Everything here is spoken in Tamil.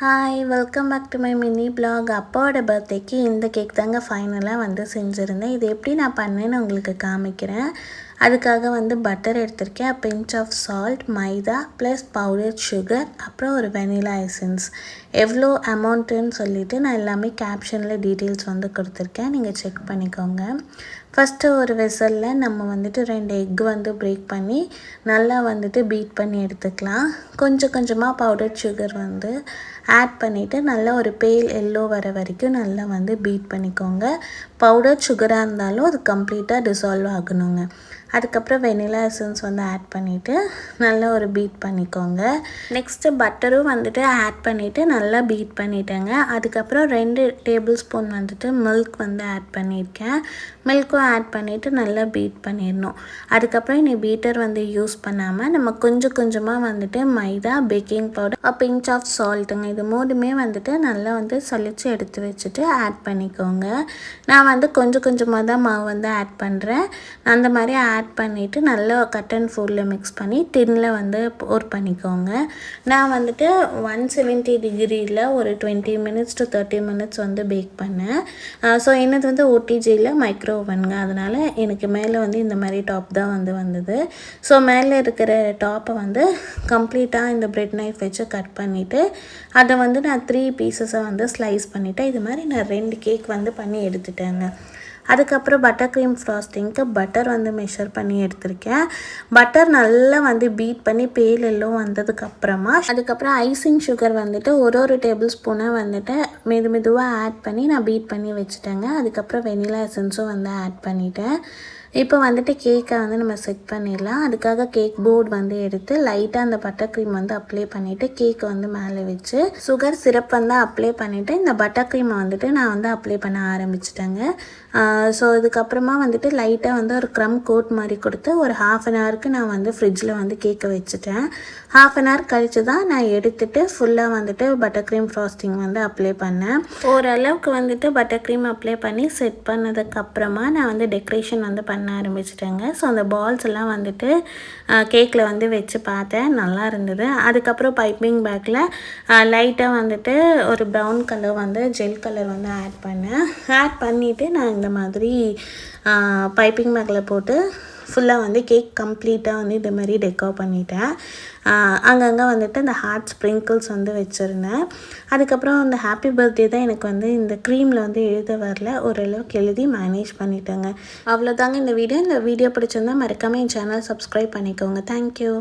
Hi, welcome back to my mini blog. அப்பாவோட பர்த்டேக்கு இந்த கேக் தாங்க ஃபைனலாக வந்து செஞ்சுருந்தேன். இது எப்படி நான் பண்ணேன்னு உங்களுக்கு காமிக்கிறேன். அதுக்காக வந்து பட்டர் எடுத்திருக்கேன், pinch of salt, maida plus powder sugar, அப்புறம் ஒரு வெனிலா எசன்ஸ். எவ்வளோ அமௌண்ட்டுன்னு சொல்லிவிட்டு நான் எல்லாமே கேப்ஷனில் டீட்டெயில்ஸ் வந்து கொடுத்துருக்கேன், நீங்கள் செக் பண்ணிக்கோங்க. ஃபஸ்ட்டு ஒரு வெசலில் நம்ம வந்துட்டு 2 எக் வந்து பிரேக் பண்ணி நல்லா வந்துட்டு பீட் பண்ணி எடுத்துக்கலாம். கொஞ்சம் கொஞ்சமாக பவுடர் சுகர் வந்து ஆட் பண்ணிவிட்டு நல்லா ஒரு பேல் எல்லோ வர வரைக்கும் நல்லா வந்து பீட் பண்ணிக்கோங்க. பவுடர் சுகராக இருந்தாலும் அது கம்ப்ளீட்டாக டிசால்வ் ஆகணுங்க. அதுக்கப்புறம் வெனிலா எசன்ஸ் வந்து ஆட் பண்ணிவிட்டு நல்லா ஒரு பீட் பண்ணிக்கோங்க. நெக்ஸ்ட்டு பட்டரும் வந்துட்டு ஆட் பண்ணிவிட்டு நல்லா பீட் பண்ணிட்டேங்க. அதுக்கப்புறம் 2 டேபிள் ஸ்பூன் வந்துட்டு மில்க் வந்து ஆட் பண்ணியிருக்கேன். மில்க்கும் ஆட் பண்ணிவிட்டு நல்லா பீட் பண்ணிடணும். அதுக்கப்புறம் இனி பீட்டர் வந்து யூஸ் பண்ணாமல் நம்ம கொஞ்சம் கொஞ்சமாக வந்துட்டு மைதா, பேக்கிங் பவுடர், பிஞ்ச் ஆஃப் சால்ட்டுங்க, இது மூணுமே வந்துட்டு நல்லா வந்து சலிச்சு எடுத்து வச்சுட்டு ஆட் பண்ணிக்கோங்க. நான் வந்து கொஞ்சம் கொஞ்சமாக தான் மாவு வந்து ஆட் பண்ணுறேன். அந்த மாதிரி ஆட் பண்ணிவிட்டு நல்லா கட் அண்ட் ஃபோல்டில் மிக்ஸ் பண்ணி டின்னில் வந்து போர் பண்ணிக்கோங்க. நான் வந்துட்டு 170 டிகிரியில் ஒரு 20 minutes to 30 minutes வந்து பேக் பண்ணேன். ஸோ என்னது வந்து ஓடிஜியில் மைக்ரோ ஓவனுங்க, அதனால் எனக்கு மேலே வந்து இந்த மாதிரி டாப் தான் வந்து வந்தது. ஸோ மேலே இருக்கிற டாப்பை வந்து கம்ப்ளீட்டாக இந்த பிரெட் நைஃப் வச்சு கட் பண்ணிவிட்டு அதை வந்து நான் 3 பீசஸை வந்து ஸ்லைஸ் பண்ணிவிட்டேன். இது மாதிரி நான் 2 கேக் வந்து பண்ணி எடுத்துட்டேங்க. அதுக்கப்புறம் பட்டர் க்ரீம் ஃப்ராஸ்டிங்க்கு பட்டர் வந்து மெஷர் பண்ணி எடுத்திருக்கேன். பட்டர் நல்லா வந்து பீட் பண்ணி பேல் எல்லாம் வந்ததுக்கப்புறமா அதுக்கப்புறம் ஐசிங் சுகர் வந்துட்டு ஒரு டேபிள் ஸ்பூனை வந்துட்டு மெதுவாக ஆட் பண்ணி நான் பீட் பண்ணி வச்சுட்டேங்க. அதுக்கப்புறம் வெனிலா எசன்ஸும் வந்து ஆட் பண்ணிட்டேன். இப்போ வந்துட்டு கேக்கை வந்து நம்ம செட் பண்ணிடலாம். அதுக்காக கேக் போர்டு வந்து எடுத்து லைட்டாக அந்த பட்டர் க்ரீம் வந்து அப்ளை பண்ணிவிட்டு கேக்கை வந்து மேலே வச்சு சுகர் சிரப் வந்து அப்ளை பண்ணிவிட்டு இந்த பட்டர் க்ரீமை வந்துட்டு நான் வந்து அப்ளை பண்ண ஆரம்பிச்சிட்டேங்க. ஸோ இதுக்கப்புறமா வந்துட்டு லைட்டாக வந்து ஒரு க்ரம் கோட் மாதிரி கொடுத்து ஒரு 1/2 an hourக்கு நான் வந்து ஃப்ரிட்ஜில் வந்து கேக்கை வச்சுட்டேன். 1/2 an hour கழித்து தான் நான் எடுத்துகிட்டு ஃபுல்லாக வந்துட்டு பட்டர் க்ரீம் ஃப்ராஸ்டிங் வந்து அப்ளை பண்ணேன். ஓரளவுக்கு வந்துட்டு பட்டர் க்ரீம் அப்ளை பண்ணி செட் பண்ணதுக்கப்புறமா நான் வந்து டெக்கரேஷன் வந்து பண்ண ஆரம்பிச்சிட்டேங்க. ஸோ அந்த பால்ஸ் எல்லாம் வந்துட்டு கேக்கில் வந்து வச்சு பார்த்தேன், நல்லா இருந்தது. அதுக்கப்புறம் பைப்பிங் பேக்கில் லைட்டாக வந்துட்டு ஒரு ப்ரௌன் கலர் வந்து ஜெல் கலர் வந்து ஆட் பண்ணேன். ஆட் பண்ணிவிட்டு நான் இந்த மாதிரி பைப்பிங் பேக்கில் போட்டு ஃபுல்லாக வந்து கேக் கம்ப்ளீட்டாக வந்து இந்த மாதிரி டெக்கோர் பண்ணிட்டேன். அங்கங்கே வந்துட்டு இந்த ஹார்ட் ஸ்ப்ரிங்கிள்ஸ் வந்து வச்சுருந்தேன். அதுக்கப்புறம் இந்த ஹாப்பி பர்த்டே தான் எனக்கு வந்து இந்த க்ரீமில் வந்து எழுத வரல, ஓரளவுக்கு எழுதி மேனேஜ் பண்ணிட்டேங்க. அவ்வளோதாங்க இந்த வீடியோ பிடிச்சிருந்தா மறக்காமல் என் சேனல் சப்ஸ்கிரைப் பண்ணிக்கோங்க. தேங்க்யூ.